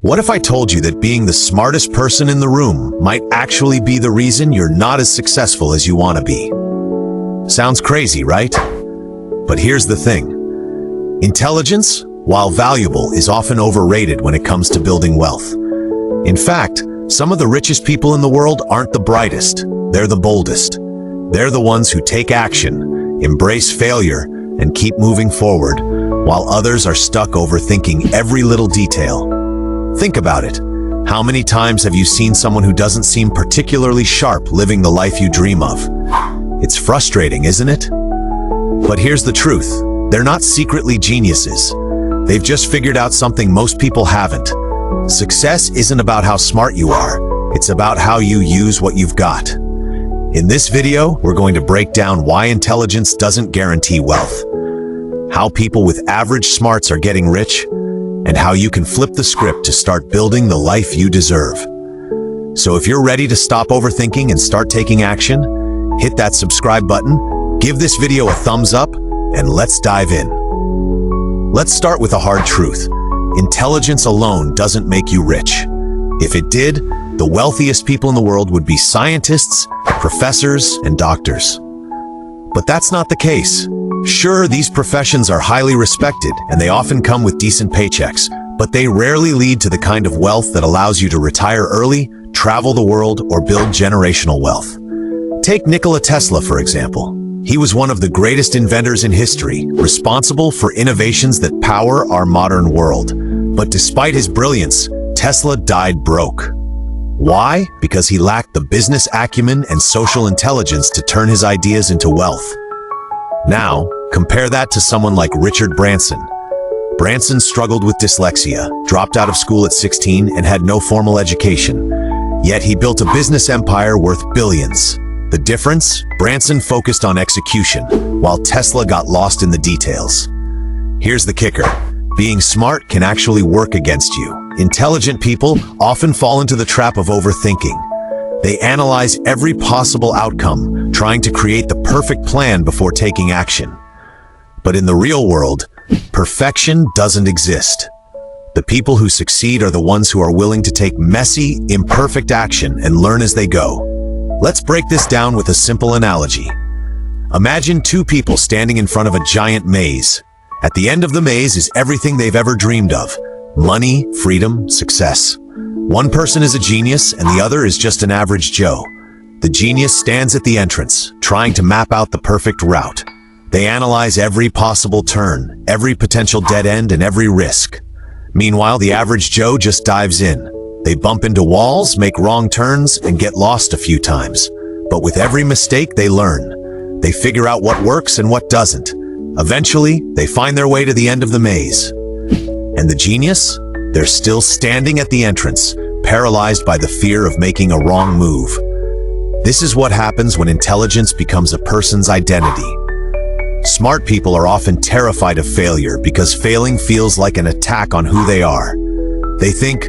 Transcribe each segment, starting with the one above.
What if I told you that being the smartest person in the room might actually be the reason you're not as successful as you want to be? Sounds crazy, right? But here's the thing. Intelligence, while valuable, is often overrated when it comes to building wealth. In fact, some of the richest people in the world aren't the brightest. They're the boldest. They're the ones who take action, embrace failure, and keep moving forward, while others are stuck overthinking every little detail. Think about it. How many times have you seen someone who doesn't seem particularly sharp living the life you dream of? It's frustrating, isn't it? But here's the truth. They're not secretly geniuses. They've just figured out something most people haven't. Success isn't about how smart you are. It's about how you use what you've got. In this video, we're going to break down why intelligence doesn't guarantee wealth, how people with average smarts are getting rich, and how you can flip the script to start building the life you deserve. So if you're ready to stop overthinking and start taking action, hit that subscribe button, give this video a thumbs up, and let's dive in. Let's start with a hard truth. Intelligence alone doesn't make you rich. If it did, the wealthiest people in the world would be scientists, professors, and doctors. But that's not the case. Sure, these professions are highly respected, and they often come with decent paychecks, but they rarely lead to the kind of wealth that allows you to retire early, travel the world, or build generational wealth. Take Nikola Tesla, for example. He was one of the greatest inventors in history, responsible for innovations that power our modern world. But despite his brilliance, Tesla died broke. Why? Because he lacked the business acumen and social intelligence to turn his ideas into wealth. Now, compare that to someone like Richard Branson. Branson struggled with dyslexia, dropped out of school at 16, and had no formal education. Yet he built a business empire worth billions. The difference? Branson focused on execution, while Tesla got lost in the details. Here's the kicker. Being smart can actually work against you. Intelligent people often fall into the trap of overthinking. They analyze every possible outcome, trying to create the perfect plan before taking action. But in the real world, perfection doesn't exist. The people who succeed are the ones who are willing to take messy, imperfect action and learn as they go. Let's break this down with a simple analogy. Imagine two people standing in front of a giant maze. At the end of the maze is everything they've ever dreamed of: money, freedom, success. One person is a genius and the other is just an average Joe. The genius stands at the entrance, trying to map out the perfect route. They analyze every possible turn, every potential dead end, and every risk. Meanwhile, the average Joe just dives in. They bump into walls, make wrong turns, and get lost a few times. But with every mistake, they learn. They figure out what works and what doesn't. Eventually, they find their way to the end of the maze. And the genius? They're still standing at the entrance, paralyzed by the fear of making a wrong move. This is what happens when intelligence becomes a person's identity. Smart people are often terrified of failure because failing feels like an attack on who they are. They think,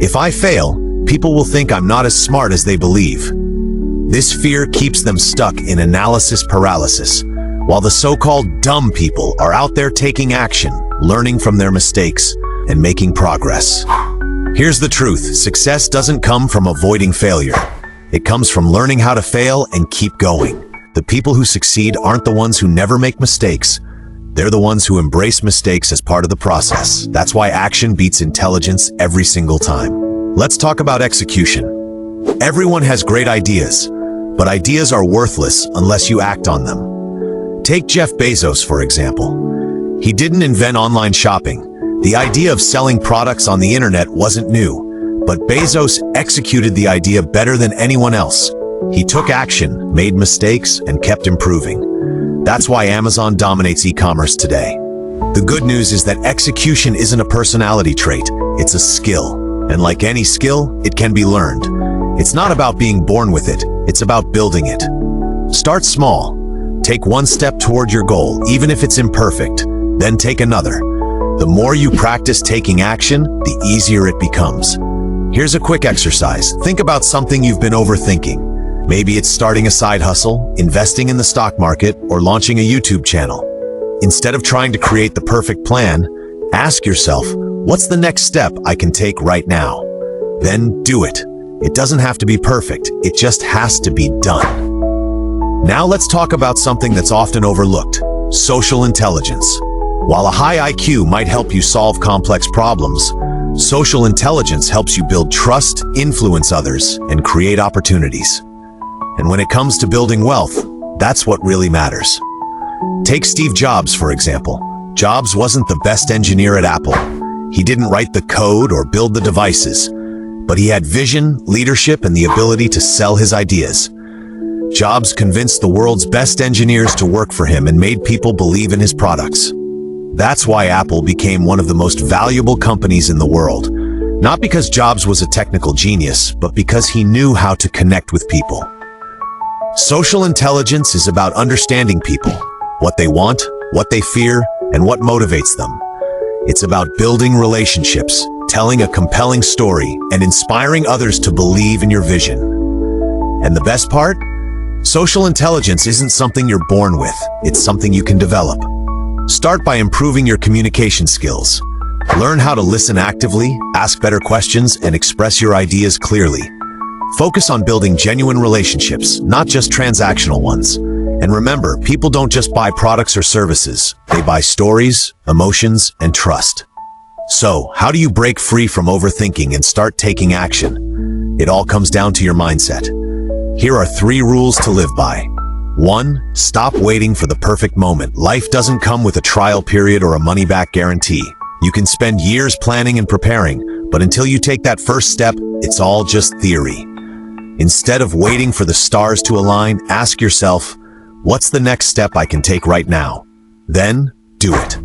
if I fail, people will think I'm not as smart as they believe. This fear keeps them stuck in analysis paralysis, while the so-called dumb people are out there taking action, learning from their mistakes, and making progress. Here's the truth. Success doesn't come from avoiding failure. It comes from learning how to fail and keep going. The people who succeed aren't the ones who never make mistakes. They're the ones who embrace mistakes as part of the process. That's why action beats intelligence every single time. Let's talk about execution. Everyone has great ideas, but ideas are worthless unless you act on them. Take Jeff Bezos, for example. He didn't invent online shopping. The idea of selling products on the internet wasn't new, but Bezos executed the idea better than anyone else. He took action, made mistakes, and kept improving. That's why Amazon dominates e-commerce today. The good news is that execution isn't a personality trait, it's a skill. And like any skill, it can be learned. It's not about being born with it, it's about building it. Start small. Take one step toward your goal, even if it's imperfect. Then take another. The more you practice taking action, the easier it becomes. Here's a quick exercise. Think about something you've been overthinking. Maybe it's starting a side hustle, investing in the stock market, or launching a YouTube channel. Instead of trying to create the perfect plan, ask yourself, What's the next step I can take right now? Then do it. It doesn't have to be perfect, it just has to be done. Now let's talk about something that's often overlooked: social intelligence. While a high IQ might help you solve complex problems, social intelligence helps you build trust, influence others, and create opportunities. And when it comes to building wealth, that's what really matters. Take Steve Jobs, for example. Jobs wasn't the best engineer at Apple. He didn't write the code or build the devices, but he had vision, leadership, and the ability to sell his ideas. Jobs convinced the world's best engineers to work for him and made people believe in his products. That's why Apple became one of the most valuable companies in the world. Not because Jobs was a technical genius, but because he knew how to connect with people. Social intelligence is about understanding people, what they want, what they fear, and what motivates them. It's about building relationships, telling a compelling story, and inspiring others to believe in your vision. And the best part? Social intelligence isn't something you're born with, it's something you can develop. Start by improving your communication skills. Learn how to listen actively, ask better questions, and express your ideas clearly. Focus on building genuine relationships, not just transactional ones. And remember, people don't just buy products or services, they buy stories, emotions, and trust. So, how do you break free from overthinking and start taking action? It all comes down to your mindset. Here are 3 rules to live by. 1. Stop waiting for the perfect moment. Life doesn't come with a trial period or a money-back guarantee. You can spend years planning and preparing, but until you take that first step, it's all just theory. Instead of waiting for the stars to align, ask yourself, what's the next step I can take right now? Then, do it.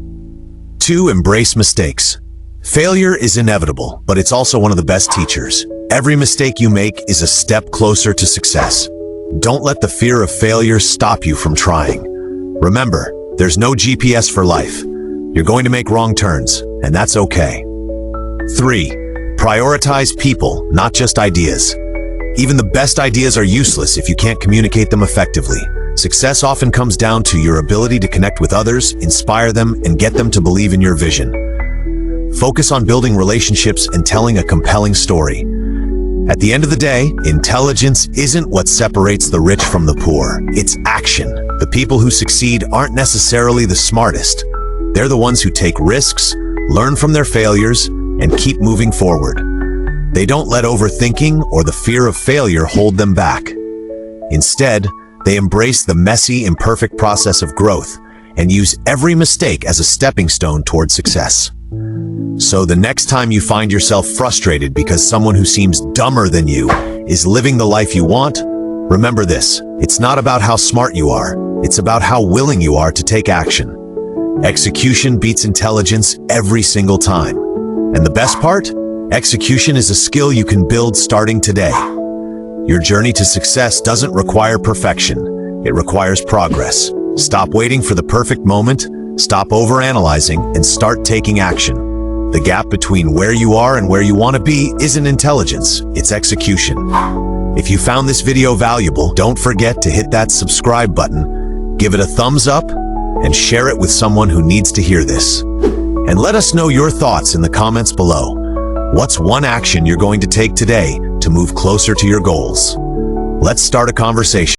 2. Embrace mistakes. Failure is inevitable, but it's also one of the best teachers. Every mistake you make is a step closer to success. Don't let the fear of failure stop you from trying. Remember, there's no GPS for life. You're going to make wrong turns, and that's okay. 3. Prioritize people, not just ideas. Even the best ideas are useless if you can't communicate them effectively. Success often comes down to your ability to connect with others, inspire them, and get them to believe in your vision. Focus on building relationships and telling a compelling story. At the end of the day, intelligence isn't what separates the rich from the poor. It's action. The people who succeed aren't necessarily the smartest. They're the ones who take risks, learn from their failures, and keep moving forward. They don't let overthinking or the fear of failure hold them back. Instead, they embrace the messy, imperfect process of growth and use every mistake as a stepping stone toward success. So the next time you find yourself frustrated because someone who seems dumber than you is living the life you want, remember this: it's not about how smart you are, it's about how willing you are to take action. Execution beats intelligence every single time. And the best part? Execution is a skill you can build starting today. Your journey to success doesn't require perfection, it requires progress. Stop waiting for the perfect moment, stop overanalyzing, and start taking action. The gap between where you are and where you want to be isn't intelligence, it's execution. If you found this video valuable, don't forget to hit that subscribe button, give it a thumbs up, and share it with someone who needs to hear this. And let us know your thoughts in the comments below. What's one action you're going to take today to move closer to your goals? Let's start a conversation.